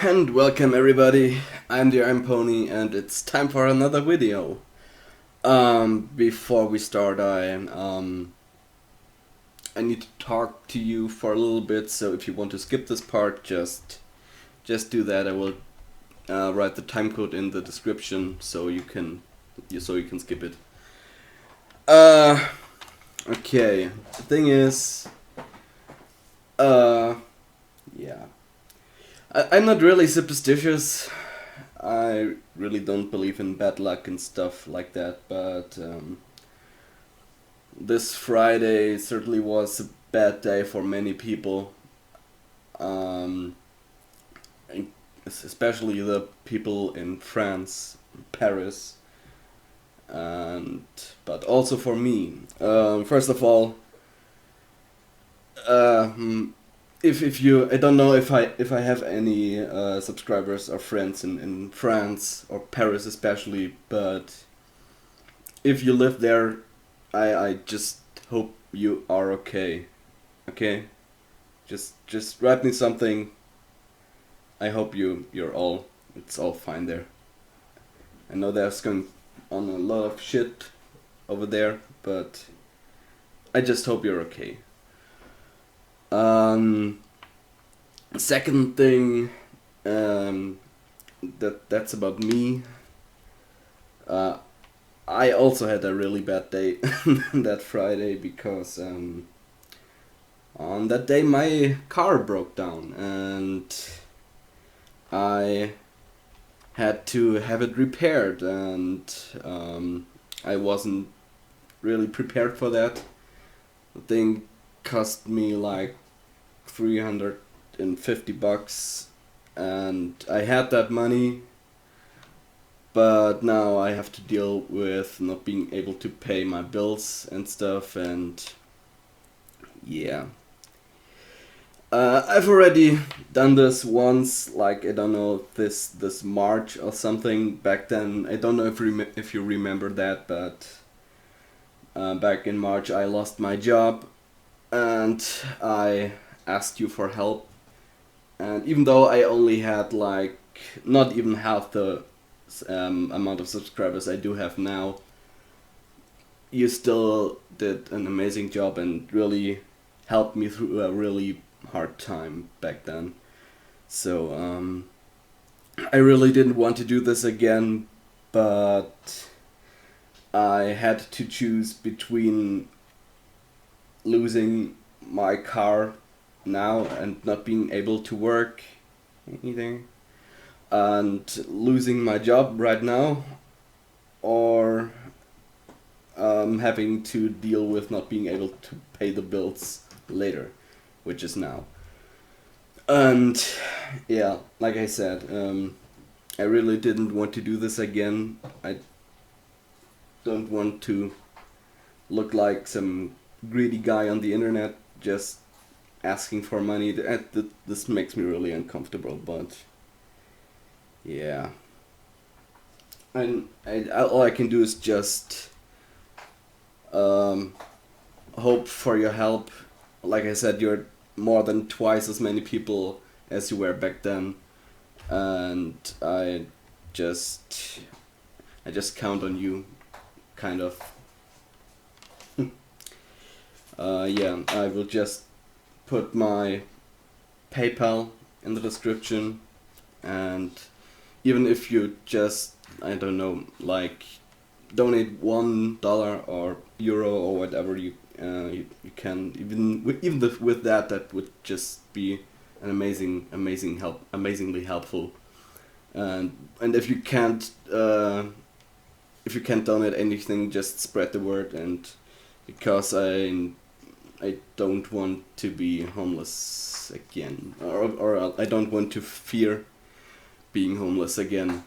And welcome everybody, I'm the Iron Pony and it's time for another video. Before we start I need to talk to you for a little bit, so if you want to skip this part, just do that. I will write the timecode in the description so you can skip it. Okay, the thing is, yeah. I'm not really superstitious. I really don't believe in bad luck and stuff like that, but this Friday certainly was a bad day for many people. Um, Especially the people in France, Paris, and but also for me. First of all, if you, I don't know if I have any subscribers or friends in France or Paris especially, but if you live there, I just hope you are okay. Okay, just write me something. I hope it's all fine there. I know there's going on a lot of shit over there, but I just hope you're okay. Second thing, that's about me. I also had a really bad day that Friday because on that day my car broke down and I had to have it repaired, and I wasn't really prepared for that. The thing cost me like $350, and I had that money, but now I have to deal with not being able to pay my bills and stuff, and yeah. I've already done this once, like, I don't know, this March or something back then. I don't know if you remember that, but back in March I lost my job and I asked you for help. And even though I only had like not even half the amount of subscribers I do have now, you still did an amazing job and really helped me through a really hard time back then. So I really didn't want to do this again, but I had to choose between losing my car now and not being able to work anything, and losing my job right now, or having to deal with not being able to pay the bills later, which is now. And yeah, like I said, I really didn't want to do this again. I don't want to look like some greedy guy on the internet just asking for money. This makes me really uncomfortable, but yeah. And all I can do is just hope for your help. Like I said, you're more than twice as many people as you were back then, and I just count on you, kind of. Yeah, I will just put my PayPal in the description, and even if you just, I don't know, like donate $1 or euro or whatever you can, with that would just be an amazingly helpful. And if you can't donate anything, just spread the word, and because I don't want to be homeless again, or I don't want to fear being homeless again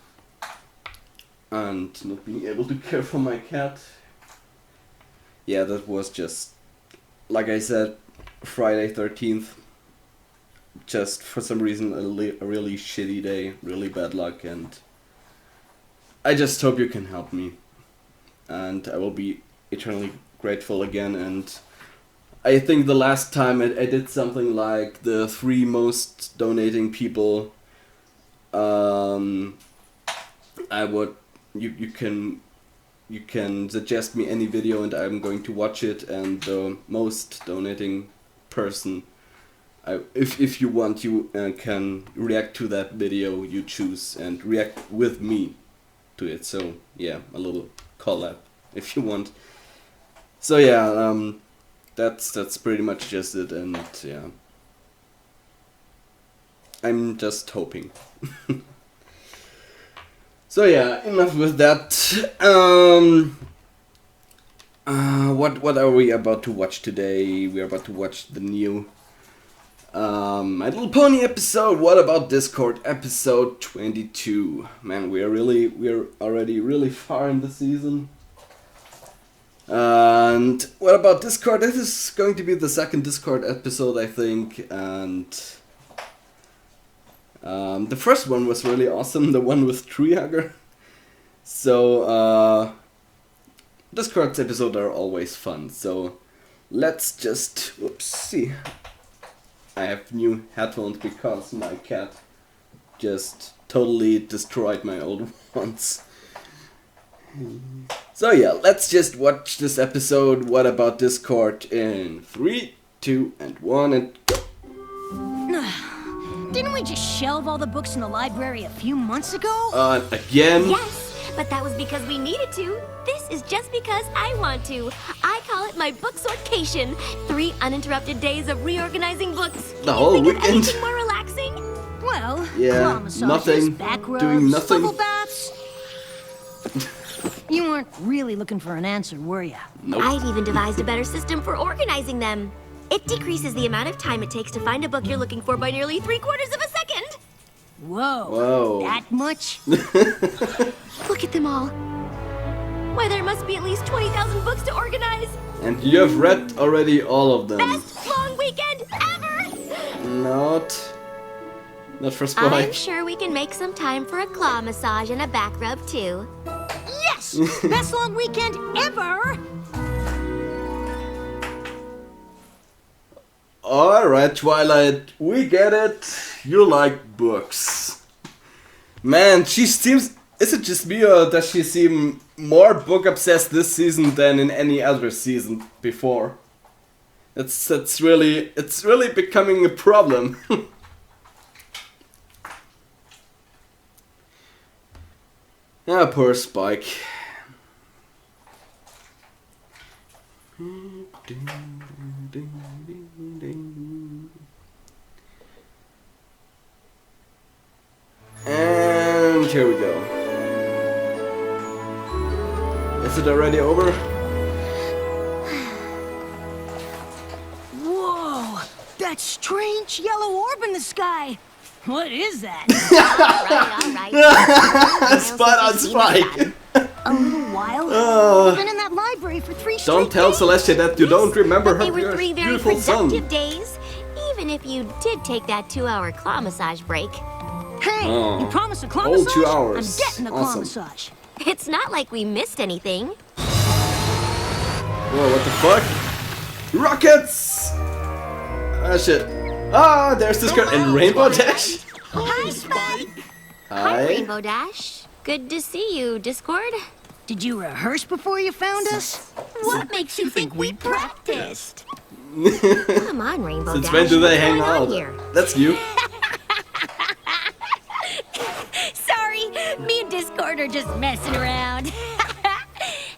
and not being able to care for my cat. Yeah, that was just, like I said, Friday 13th. Just for some reason a really shitty day, really bad luck, and I just hope you can help me. And I will be eternally grateful again. And I think the last time I did something like the 3 most donating people I would you can suggest me any video and I'm going to watch it, and the most donating person, if you want, you can react to that video you choose and react with me to it. So yeah, a little collab if you want. So yeah, that's pretty much just it, and yeah, I'm just hoping. So yeah, enough with that. What are we about to watch today? We're about to watch the new My Little Pony episode. What about Discord episode 22? Man, we're already really far in the season. And what about Discord? This is going to be the second Discord episode, I think, and the first one was really awesome, the one with Treehugger. So, Discord's episodes are always fun, so let's just, whoopsie. I have new headphones because my cat just totally destroyed my old ones. So yeah, let's just watch this episode, What About Discord, in 3, 2, and 1, and go! Didn't we just shelve all the books in the library a few months ago? Again? Yes, but that was because we needed to. This is just because I want to. I call it my book sortcation. 3 uninterrupted days of reorganizing books. The whole Can you think of weekend? anything more relaxing? Well, Yeah, claw massages, nothing, back rubs, doing nothing. bubble baths. You weren't really looking for an answer, were ya? Nope. I've even devised a better system for organizing them. It decreases the amount of time it takes to find a book you're looking for by nearly 3/4 of a second. Whoa. Whoa. That much? Look at them all. Why, there must be at least 20,000 books to organize. And you have read already all of them. Best long weekend ever! Not for I'm Spike. sure we can make some time for a claw massage and a back rub, too. Yes! Best long weekend ever! Alright, Twilight, we get it. You like books. Man, she seems... Is it just me, or does she seem more book obsessed this season than in any other season before? It's really becoming a problem. Ah, poor Spike. And here we go. Is it already over? Whoa! That strange yellow orb in the sky! What is that? All right. Spot on Spike! A little while? I've been in that library for 3 straight Don't tell days. Celestia that you don't remember But they her were 3 very beautiful son. productive days, even if you did take that 2-hour claw massage break. Hey, Oh. you promised a claw Whole massage? 2 hours. I'm getting the claw Awesome. massage. It's not like we missed anything. Whoa, what the fuck? Rockets! Ah, shit. Ah, there's this girl in Rainbow Dash. Hi, Spike! Hi, Hi. Rainbow Dash. Good to see you, Discord. Did you rehearse before you found us? What makes you think we practiced? Come on, Rainbow Since Dash. when do they what's hang going on out? here? That's new. Sorry, me and Discord are just messing around.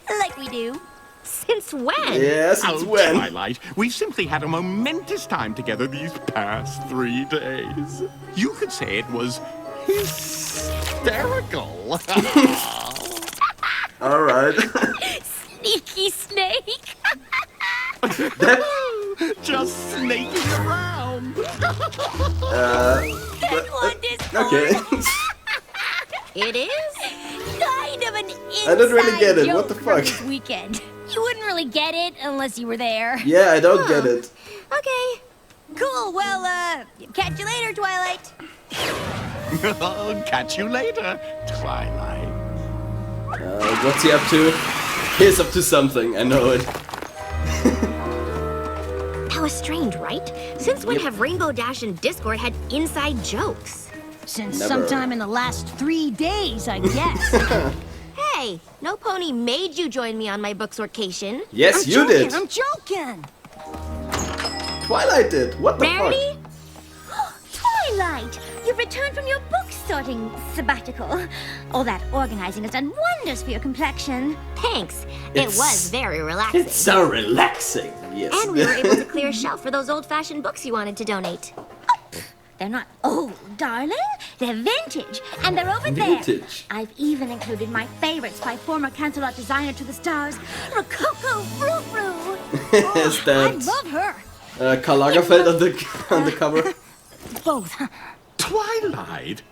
Like we do. Since when? Yes, it's when. Twilight, we've simply had a momentous time together these past 3 days. You could say it was hysterical. Alright. Sneaky snake. Just snaking around. Okay. It is kind of an inside I don't really get it. joke What the from fuck? this weekend. You wouldn't really get it unless you were there. Yeah, I don't get it. Okay. Cool. Well, catch you later, Twilight. Catch you later, Twilight. What's he up to? He's up to something, I know it. That was strange, right? Since when have Rainbow Dash and Discord had inside jokes? Since Never. sometime in the last 3 days, I guess. Hey, no pony made you join me on my book sortation. Yes, I'm you joking, did. I'm joking. Twilight did. What the Rarity? Twilight, you've returned from your book sorting sabbatical. All that organizing has done wonders for your complexion. Thanks. It's- It was very relaxing. It's so relaxing. Yes. And we were able to clear a shelf for those old-fashioned books you wanted to donate. They're not old, darling. They're vintage, and they're over Vintage. there. I've even included my favorites by former cancel-out designer to the stars, Rococo Frou Frou. Is I that love her. Karl Lagerfeld on the cover? Both. Twilight?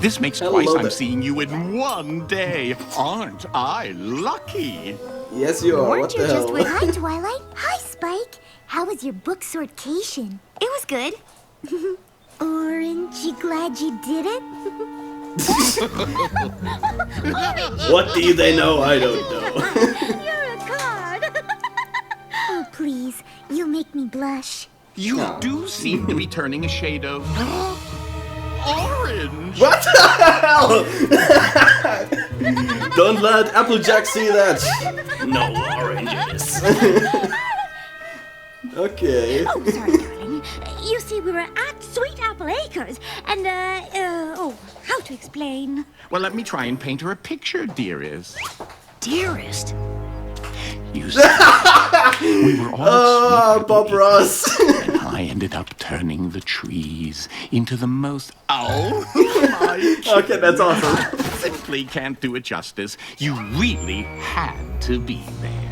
This makes Hello twice I'm there. seeing you in one day. Aren't I lucky? Yes, you are. Weren't What you the just hell? with- Hi, Twilight. Hi, Spike. How was your book sortation? It was good. Orange, you glad you did it? What do they know? I don't know. You're a card. Oh, please. You'll make me blush. You No. do seem to be turning a shade of orange. What the hell? Don't let Applejack see that. No oranges. Okay. Oh, sorry, darling. You see, we were at Sweet Apple Acres, and, how to explain? Well, let me try and paint her a picture, dearest. Dearest. You see, we were all at Oh, Sweet Bob Apple Ross. Acres, and I ended up turning the trees into the most... Oh, my... Okay, that's awesome. Simply can't do it justice. You really had to be there.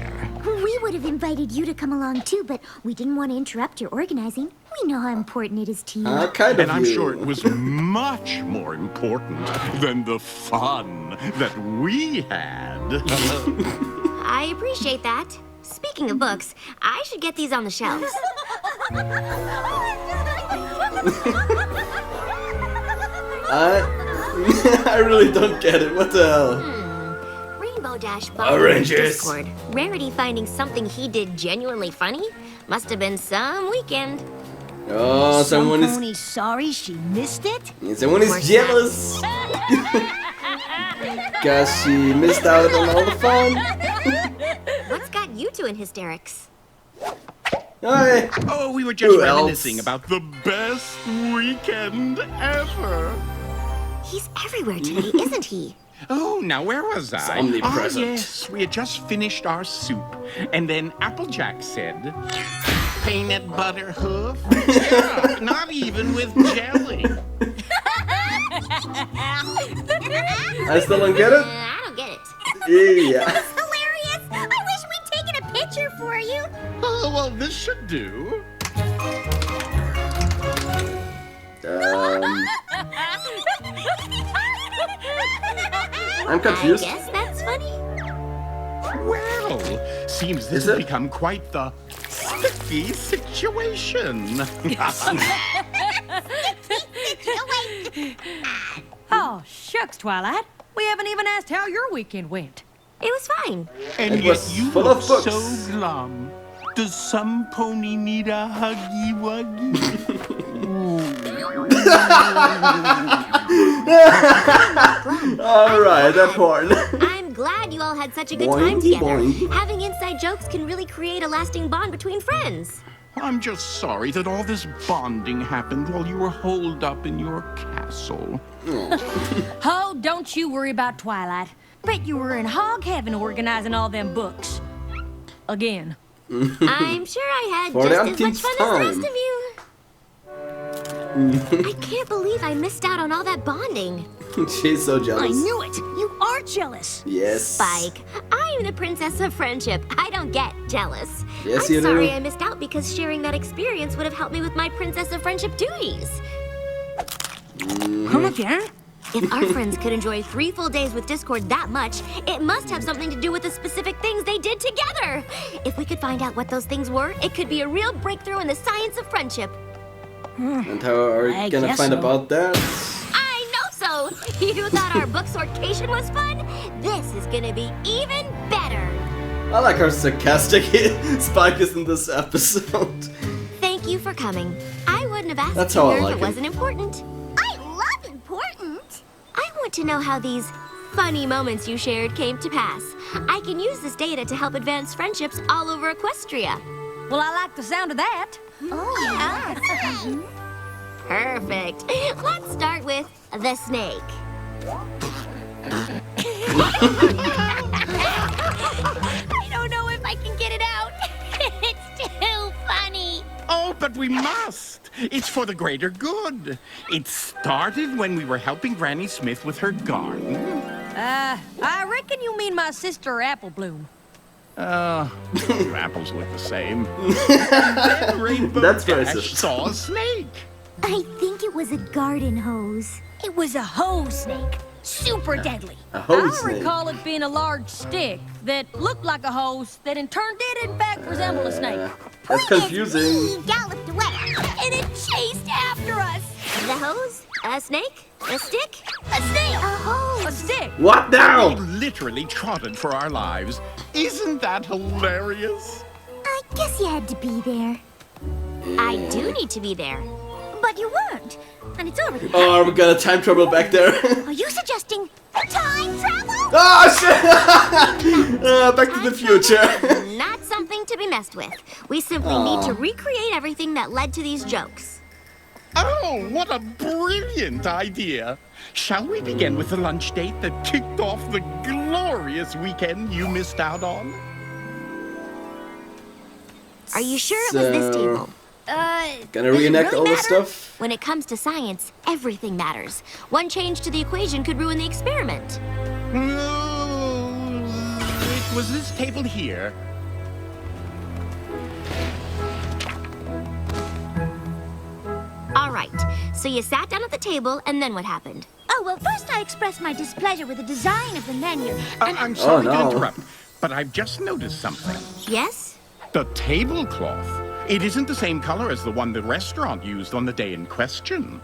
We would have invited you to come along too, but we didn't want to interrupt your organizing. We know how important it is to you. Kind of And I'm you. sure it was much more important than the fun that we had. I appreciate that. Speaking of books, I should get these on the shelves. I really don't get it. What the hell? Rainbow Dash Oranges. Discord. Rarity finding something he did genuinely funny? Must have been some weekend. Oh, someone Some is pony's sorry she missed it? someone is course jealous. Cause she missed out on all the fun. What's got you two in hysterics? Hi. Oh, we were just Who else? reminiscing about the best weekend ever. He's everywhere today, isn't he? Oh, now where was I? It's omnipresent. Ah, yes, we had just finished our soup, and then Applejack said, "Peanut butter hoof? Yeah, not even with jelly." I still don't get it. I don't get it. Yeah. Hilarious! I wish we'd taken a picture for you. Oh, well, this should do. I'm confused. I guess that's funny. Well, seems this Is has it? become quite the sticky situation. Oh, shucks, Twilight. We haven't even asked how your weekend went. It was fine. And It yet was you full look of books. so glum. Does some pony need a huggy wuggy? Alright, that porn. I'm glad you all had such a good Boing, time together. boing. Having inside jokes can really create a lasting bond between friends. I'm just sorry that all this bonding happened while you were holed up in your castle. Oh, don't you worry about Twilight. Bet you were in hog heaven organizing all them books. Again. I'm sure I had For the just as much umpteenth fun time. as the rest of you. I can't believe I missed out on all that bonding. She's so I jealous. knew it. You are jealous. Yes. Spike, I'm the princess of friendship. I don't get jealous. Yes, I'm you sorry do. I missed out because sharing that experience would have helped me with my princess of friendship duties. Come again? If our friends could enjoy 3 full days with Discord that much, it must have something to do with the specific things they did together. If we could find out what those things were, it could be a real breakthrough in the science of friendship. And how are you I gonna guess find so. about that? I know so! You thought our book sortation was fun? This is gonna be even better. I like how sarcastic Spike is in this episode. Thank you for coming. I wouldn't have asked That's you how I here like if it. it wasn't important. I love important to know how these funny moments you shared came to pass. I can use this data to help advance friendships all over Equestria. Well, I like the sound of that. Perfect. Let's start with the snake. I don't know if I can get it out. It's too funny. Oh, but we must. It's for the greater good. It started when we were helping Granny Smith with her garden. I reckon you mean my sister Apple Bloom. Your apples look the same. Then Rainbow That's Dash racist. saw a snake. I think it was a garden hose. It was a hose snake. Super deadly. A hose I snake. recall it being a large stick that looked like a hose that in turn did in fact resemble a snake. That's confusing. He galloped away. And it chased after us. The hose? A snake? A stick? A snake. A hose. A stick. What They now? literally trotted for our lives. Isn't that hilarious? I guess you had to be there. I do need to be there. But you weren't. And it's already Oh, we got a time trouble back there. Are you suggesting time travel? Oh shit! Back to the future. Not something to be messed with. We simply need to recreate everything that led to these jokes. Oh, what a brilliant idea. Shall we begin with the lunch date that kicked off the glorious weekend you missed out on? Are you sure it was this So- table? Gonna Does it reenact really all the matter? stuff. When it comes to science, everything matters. One change to the equation could ruin the experiment. No, it was this table here. All right, so you sat down at the table, and then what happened? Oh, well, first I expressed my displeasure with the design of the menu. I'm sorry Oh, no. to interrupt, but I've just noticed something. Yes? The tablecloth. It isn't the same color as the one the restaurant used on the day in question.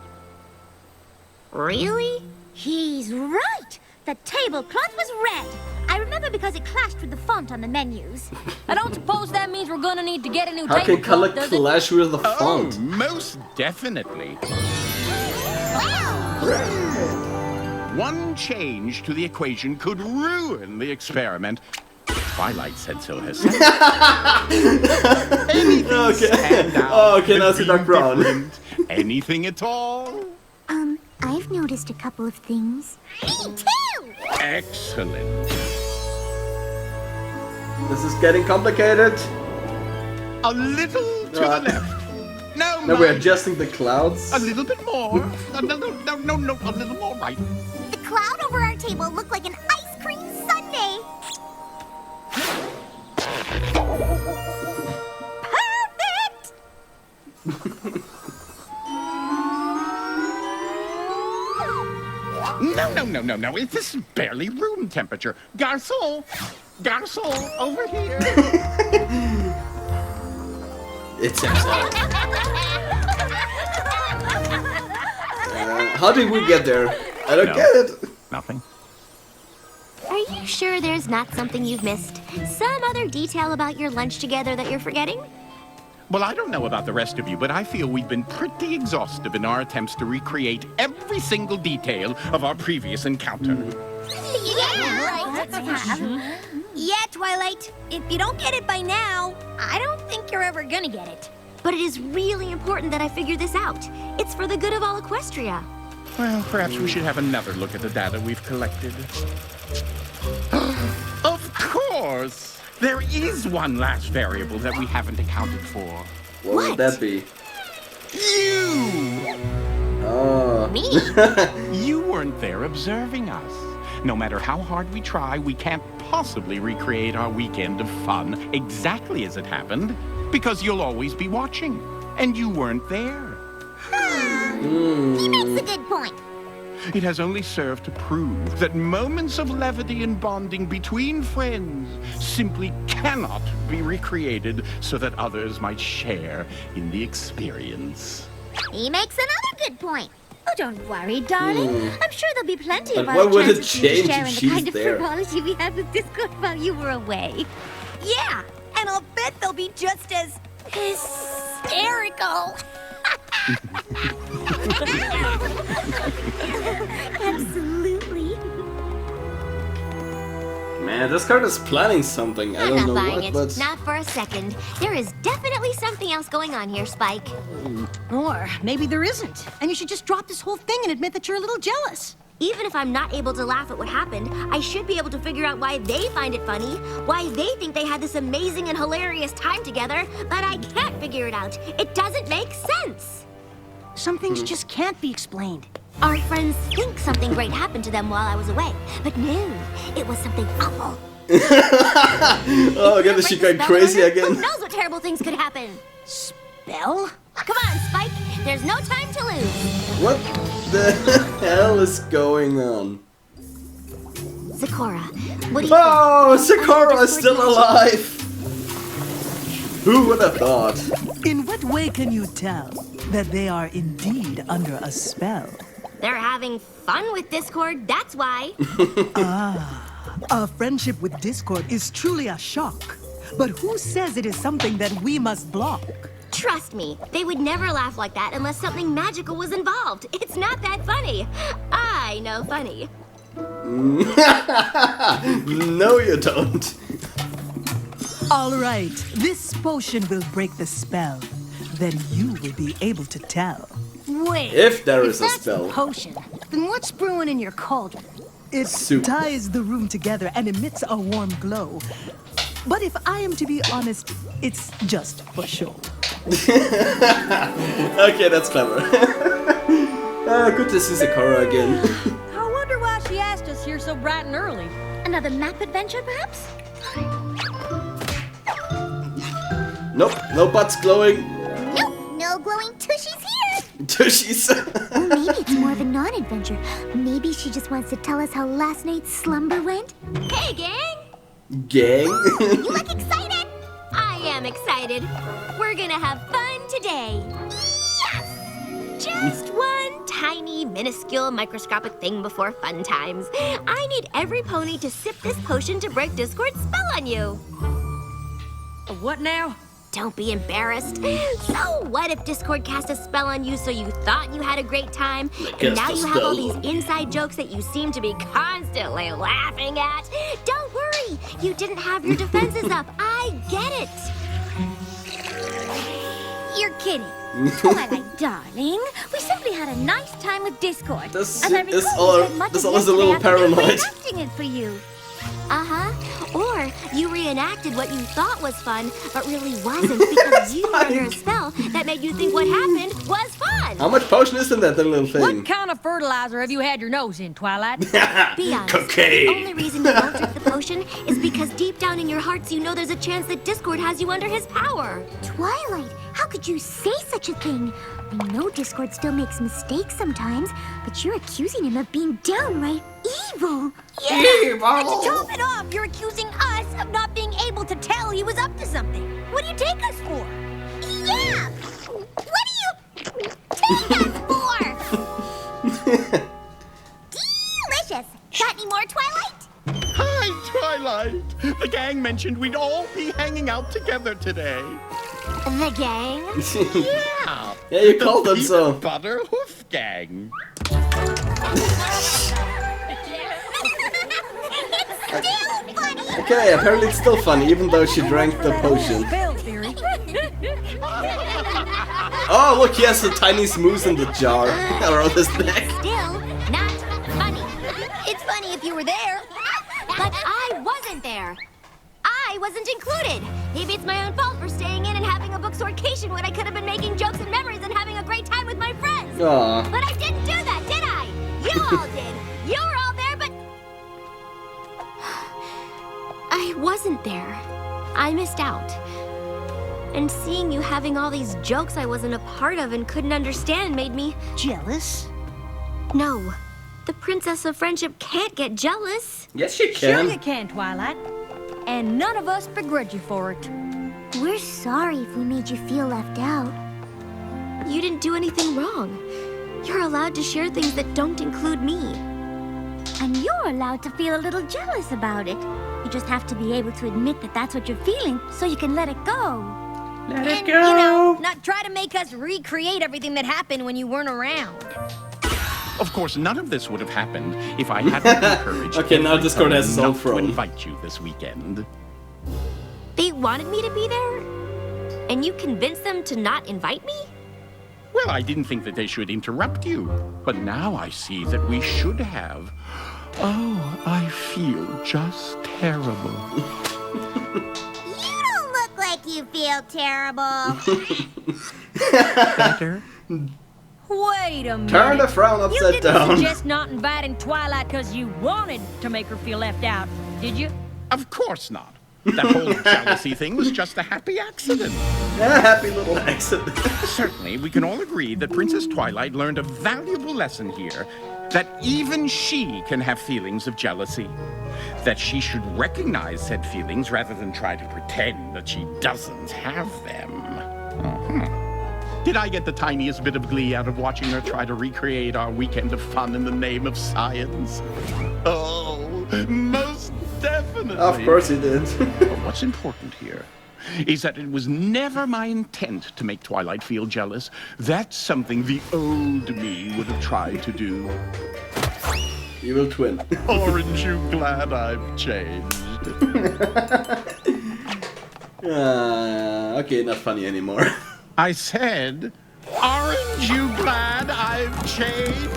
Really? He's right. The tablecloth was red. I remember because it clashed with the font on the menus. I don't suppose that means we're gonna need to get a new How can color tablecloth, does it? clash with the Oh, font? most definitely. One change to the equation could ruin the experiment. Twilight said so herself. Anything Okay. stand out Oh, okay, now that see Doc being Brown. different? Anything at all? I've noticed a couple of things. Me too. Excellent. This is getting complicated. A little to Right. the left. No, Now we're Mike. adjusting the clouds. A little bit more. A little, no, a little more right. The cloud over our table looked like an ice cream sundae. Perfect. No. This is barely room temperature. Garçon, over here. It's himself. How did we get there? I don't No. get it. Nothing. Are you sure there's not something you've missed? Some other detail about your lunch together that you're forgetting? Well, I don't know about the rest of you, but I feel we've been pretty exhaustive in our attempts to recreate every single detail of our previous encounter. Yeah, right. Yeah, Twilight. If you don't get it by now, I don't think you're ever gonna get it. But it is really important that I figure this out. It's for the good of all Equestria. Well, perhaps we should have another look at the data we've collected. Of course! There is one last variable that we haven't accounted for. What What? would that be? You! Oh. Me? You weren't there observing us. No matter how hard we try, we can't possibly recreate our weekend of fun exactly as it happened, because you'll always be watching, and you weren't there. He makes a good point. It has only served to prove that moments of levity and bonding between friends simply cannot be recreated so that others might share in the experience. He makes another good point. Oh, don't worry, darling. I'm sure there'll be plenty But of what other would it chances for you change to share if in the she's kind of there? frivolity we had with Discord while you were away. Yeah, and I'll bet they'll be just as hysterical. Absolutely. Yeah, this card is planning something. I I'm don't not know buying what, it. but Not for a second. There is definitely something else going on here, Spike. Or maybe there isn't, and you should just drop this whole thing and admit that you're a little jealous. Even if I'm not able to laugh at what happened, I should be able to figure out why they find it funny, why they think they had this amazing and hilarious time together, but I can't figure it out. It doesn't make sense. Some things just can't be explained. Our friends think something great happened to them while I was away, but no, it was something awful. oh, again, is she going crazy Who again? knows what terrible things could happen? Spell? Come on, Spike. There's no time to lose. What the hell is going on? Sakura, what do you Oh, think? Sakura is still alive! Who would have thought? In what way can you tell that they are indeed under a spell? They're having fun with Discord, that's why. Our friendship with Discord is truly a shock. But who says it is something that we must block? Trust me, they would never laugh like that unless something magical was involved. It's not that funny. I know funny. No, you don't. All right, this potion will break the spell. Then you will be able to tell. Wait. If there is a that's spell. the potion, then what's brewing in your cauldron? It Soup. ties the room together and emits a warm glow. But if I am to be honest, it's just for show. Okay, that's clever. Good to see Sakura again. I wonder why she asked us here so bright and early. Another map adventure, perhaps? Nope, no butts glowing. Nope, no glowing tushies here. Tushies. Or maybe it's more of a non-adventure. Maybe she just wants to tell us how last night's slumber went. Hey, gang! Gang. You look excited! I am excited. We're gonna have fun today. Yes! Just one tiny, minuscule, microscopic thing before fun times. I need every pony to sip this potion to break Discord's spell on you. What now? Don't be embarrassed. So what if Discord cast a spell on you so you thought you had a great time, and now you have all these inside jokes that you seem to be constantly laughing at? Don't worry, you didn't have your defenses up. I get it. You're kidding. Twilight, darling. We simply had a nice time with Discord. This As I is recall, all- you spent much this of all is a little yesterday afternoon paranoid. reenacting it for you. Uh-huh. Or you reenacted what you thought was fun, but really wasn't because you were under a spell that made you think what happened was fun. How much potion is in that little thing? What kind of fertilizer have you had your nose in, Twilight? Be honest. Cocaine. The only reason you won't drink the potion is because deep down in your hearts you know there's a chance that Discord has you under his power. Twilight, how could you say such a thing? I know Discord still makes mistakes sometimes, but you're accusing him of being downright evil. And to top it off, you're accusing us of not being able to tell he was up to something. What do you take us for? Yeah! What do you take us for? Delicious! Got any more, Twilight? Hi, Twilight. The gang mentioned we'd all be hanging out together today. The gang? Yeah. Yeah, you called them Peanut so. Butter Hoof Gang. Okay, apparently it's still funny, even though she drank the potion. Spell theory. Oh, look, he has a tiny smooth in the jar around his neck. Still not funny. It's funny if you were there. But I wasn't there. I wasn't included. Maybe it's my own fault for staying in and having a booksorcation when I could have been making jokes and memories and having a great time with my friends. Aw. But I didn't do that, did I? You all did. You were all there, but I wasn't there. I missed out. And seeing you having all these jokes I wasn't a part of and couldn't understand made me... Jealous? No. The Princess of Friendship can't get jealous. Yes, she Sure can. you can, Twilight. And none of us begrudge you for it. We're sorry if we made you feel left out. You didn't do anything wrong. You're allowed to share things that don't include me. And you're allowed to feel a little jealous about it. You just have to be able to admit that that's what you're feeling so you can let it go. Let And, you know, not try to make us recreate everything that happened when you weren't around. Of course, none of this would have happened if I hadn't encouraged Okay, now every Discord has couple its own not to throne. invite you this weekend. They wanted me to be there? And you convinced them to not invite me? Well, I didn't think that they should interrupt you, but now I see that we should have. Oh, I feel just terrible. You don't look like you feel terrible. Better? Wait a minute. Turn the frown You upside didn't down. suggest not inviting Twilight because you wanted to make her feel left out, did you? Of course not. That whole jealousy thing was just a happy accident. Happy little accident. Certainly, we can all agree that Princess Twilight learned a valuable lesson here, that even she can have feelings of jealousy. That she should recognize said feelings rather than try to pretend that she doesn't have them. Did I get the tiniest bit of glee out of watching her try to recreate our weekend of fun in the name of science? Oh, most definitely. Of course he did. But what's important here is that it was never my intent to make Twilight feel jealous. That's something the old me would have tried to do. Evil twin. Aren't you glad I've changed? Okay, not funny anymore. I said, aren't you glad I've changed?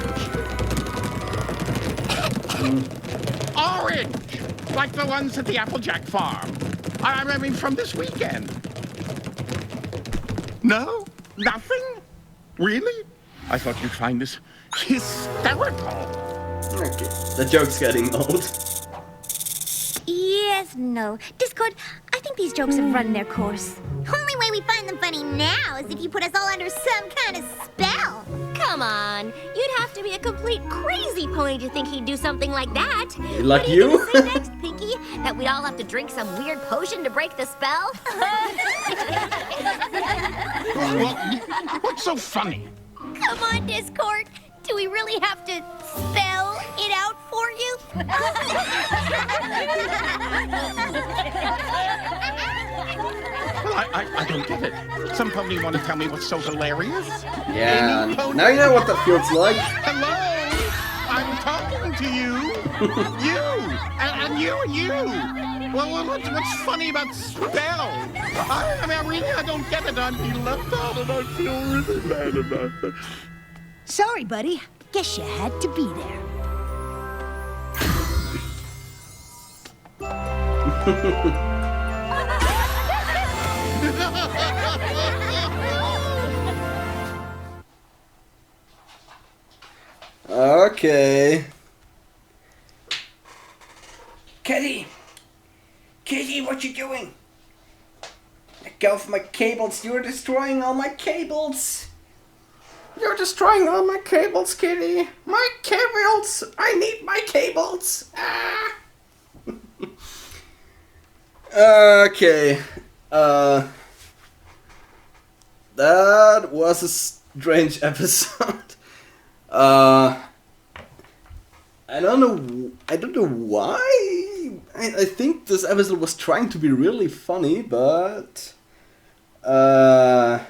Orange! Like the ones at the Applejack farm. I mean, from this weekend. No? Nothing? Really? I thought you'd find this hysterical. Okay, the joke's getting old. Yes, no. Discord, I think these jokes have run their course. Only way we find them funny now is if you put us all under some kind of spell. Come on. You'd have to be a complete crazy pony to think he'd do something like that. Like What are you you? gonna say next, Pinky? That we'd all have to drink some weird potion to break the spell? Well, what's so funny? Come on, Discord. Do we really have to spell it out for you? Well, I don't get it. Some pony want to tell me what's so hilarious? Yeah, Any pony? now you know what that feels like. Hello? I'm talking to you. You. And you and you. Well, what's funny about spell? I don't get it. I'm being left out and I feel really bad about it. Sorry, buddy. Guess you had to be there. Okay. Kitty! Kitty, what you doing? Let go of my cables. You're destroying all my cables. You're destroying all my cables, Kitty. My cables. I need my cables. Ah. Okay. That was a strange episode. I don't know why. I think this episode was trying to be really funny, but for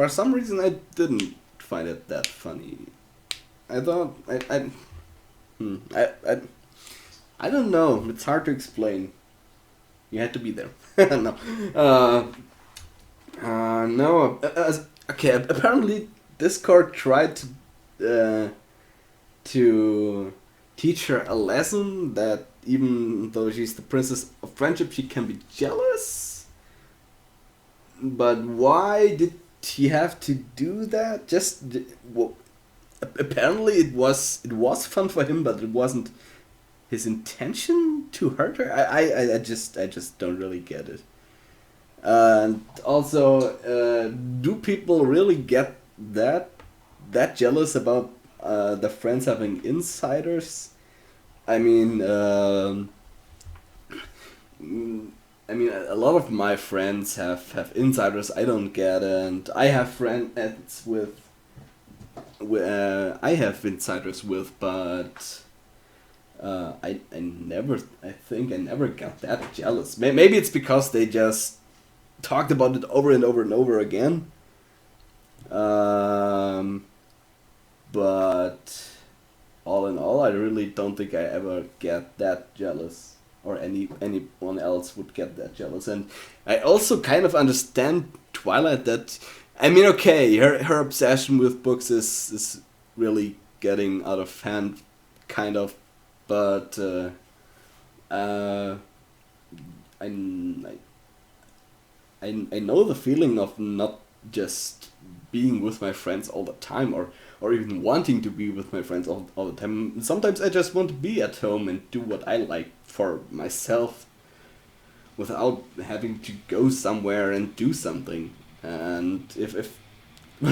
some reason I didn't find it that funny. I thought I don't know. It's hard to explain. You had to be there. No. No. Okay. Apparently, Discord tried to teach her a lesson that even though she's the princess of friendship, she can be jealous. But why did he have to do that? Apparently it was fun for him, but it wasn't his intention to hurt her. I just don't really get it. And also, do people really get that jealous about the friends having insiders? I mean, a lot of my friends have insiders I don't get, and I have friends with I have insiders with, but I think I never got that jealous. Maybe it's because they just talked about it over and over and over again. But all in all, I really don't think I ever get that jealous, or anyone else would get that jealous. And I also kind of understand Twilight that, I mean, okay, her obsession with books is really getting out of hand, kind of, but I know the feeling of not just being with my friends all the time, or even wanting to be with my friends all the time. Sometimes I just want to be at home and do what I like for myself without having to go somewhere and do something. And if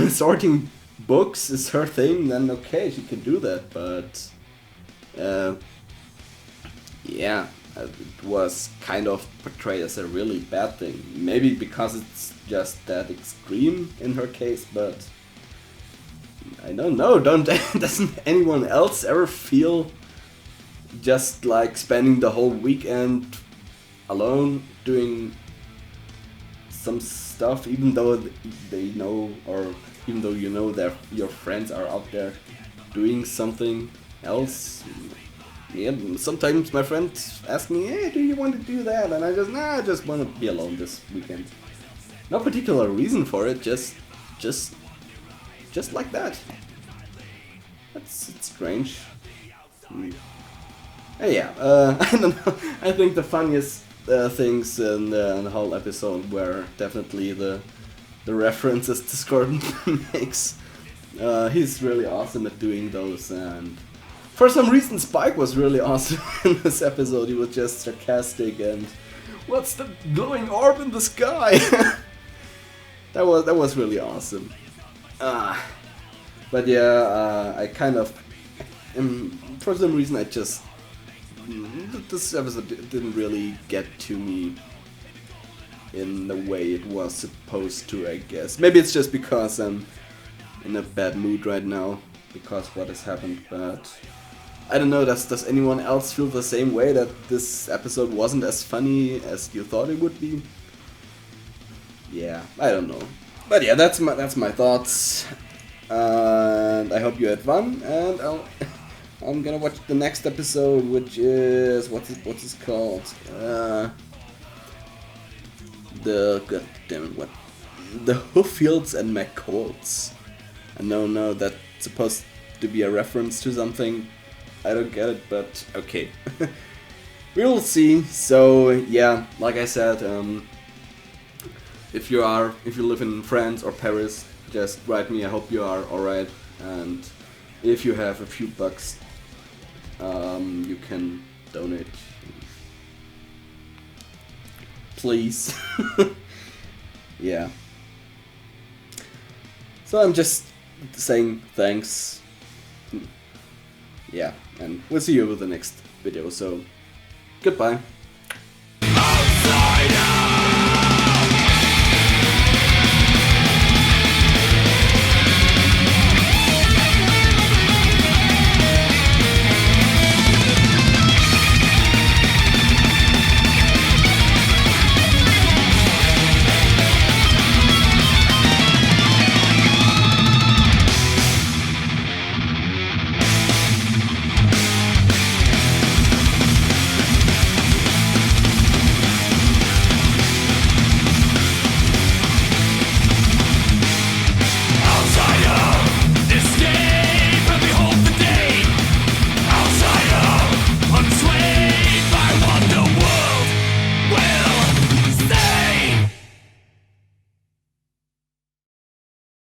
sorting books is her thing, then okay, she can do that, but yeah, it was kind of portrayed as a really bad thing. Maybe because it's just that extreme in her case, but I don't know. Doesn't anyone else ever feel just like spending the whole weekend alone doing some stuff, even though they know, or even though you know that your friends are out there doing something else? Yeah, sometimes my friends ask me, "Hey, do you want to do that?" And I just want to be alone this weekend. No particular reason for it, just like that. It's strange. Yeah, I don't know. I think the funniest things in the whole episode were definitely the references Discord makes. He's really awesome at doing those, and for some reason Spike was really awesome in this episode. He was just sarcastic and, "What's the glowing orb in the sky?" That was really awesome. But yeah, I kind of, for some reason, this episode didn't really get to me in the way it was supposed to, I guess. Maybe it's just because I'm in a bad mood right now, because what has happened, but I don't know, does anyone else feel the same way, that this episode wasn't as funny as you thought it would be? Yeah, I don't know. But yeah, that's my thoughts. And I hope you had fun, and I'm gonna watch the next episode, which is what's it called? The Hooffields and McColds. And no, that's supposed to be a reference to something. I don't get it, but okay. We'll see. So yeah, like I said, if you live in France or Paris, just write me. I hope you are alright, and if you have a few bucks, you can donate. Please. Yeah. So I'm just saying thanks. Yeah, and we'll see you with the next video. So goodbye.